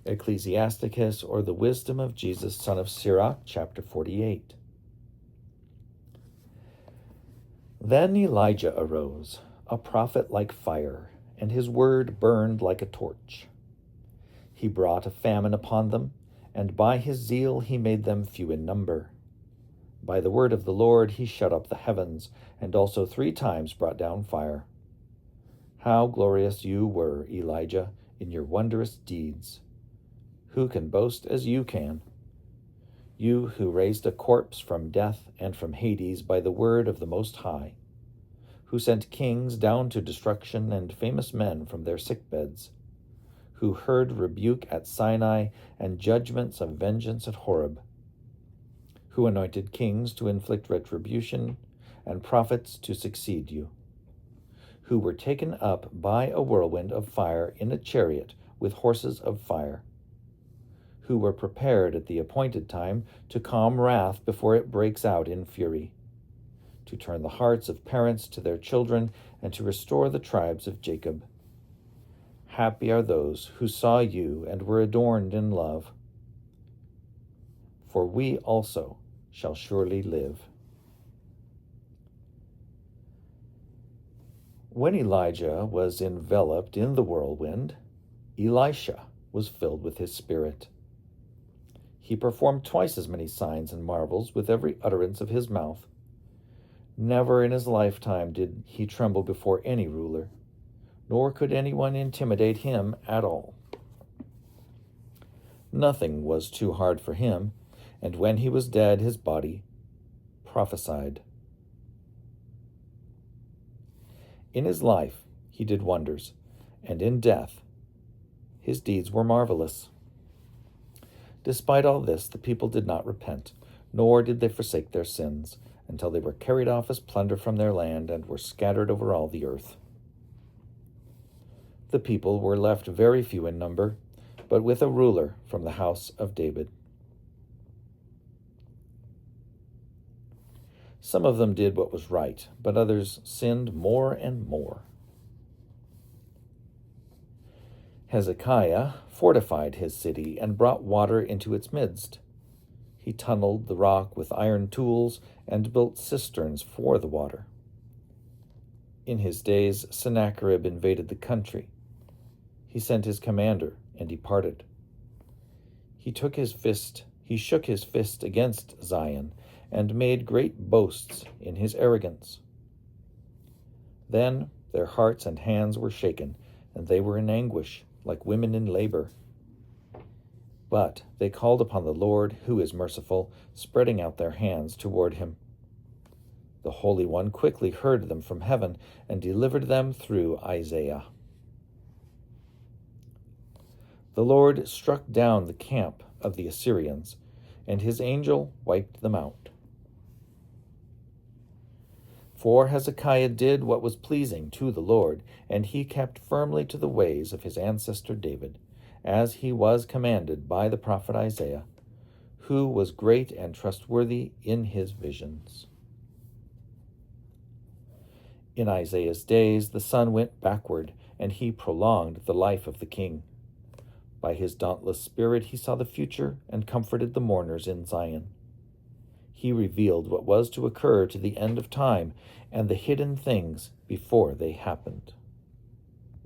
Ecclesiasticus, or the wisdom of Jesus, son of Sirach, chapter 48. Then Elijah arose, a prophet like fire, and his word burned like a torch. He brought a famine upon them, and by his zeal he made them few in number. By the word of the Lord he shut up the heavens, and also 3 times brought down fire. How glorious you were, Elijah, in your wondrous deeds! Who can boast as you can? You who raised a corpse from death and from Hades by the word of the Most High, who sent kings down to destruction and famous men from their sickbeds, who heard rebuke at Sinai and judgments of vengeance at Horeb, who anointed kings to inflict retribution and prophets to succeed you, who were taken up by a whirlwind of fire in a chariot with horses of fire, who were prepared at the appointed time to calm wrath before it breaks out in fury, to turn the hearts of parents to their children, and to restore the tribes of Jacob. Happy are those who saw you and were adorned in love, for we also shall surely live. When Elijah was enveloped in the whirlwind, Elisha was filled with his spirit. He performed twice as many signs and marvels with every utterance of his mouth. Never in his lifetime did he tremble before any ruler, nor could anyone intimidate him at all. Nothing was too hard for him, and when he was dead, his body prophesied. In his life he did wonders, and in death his deeds were marvelous. Despite all this, the people did not repent, nor did they forsake their sins, until they were carried off as plunder from their land and were scattered over all the earth. The people were left very few in number, but with a ruler from the house of David. Some of them did what was right, but others sinned more and more. Hezekiah fortified his city and brought water into its midst. He tunneled the rock with iron tools and built cisterns for the water. In his days, Sennacherib invaded the country. He sent his commander and departed. He shook his fist against Zion and made great boasts in his arrogance. Then their hearts and hands were shaken, and they were in anguish, like women in labor. But they called upon the Lord, who is merciful, spreading out their hands toward him. The Holy One quickly heard them from heaven and delivered them through Isaiah. The Lord struck down the camp of the Assyrians, and his angel wiped them out. For Hezekiah did what was pleasing to the Lord, and he kept firmly to the ways of his ancestor David, as he was commanded by the prophet Isaiah, who was great and trustworthy in his visions. In Isaiah's days the sun went backward, and he prolonged the life of the king. By his dauntless spirit he saw the future and comforted the mourners in Zion. He revealed what was to occur to the end of time and the hidden things before they happened.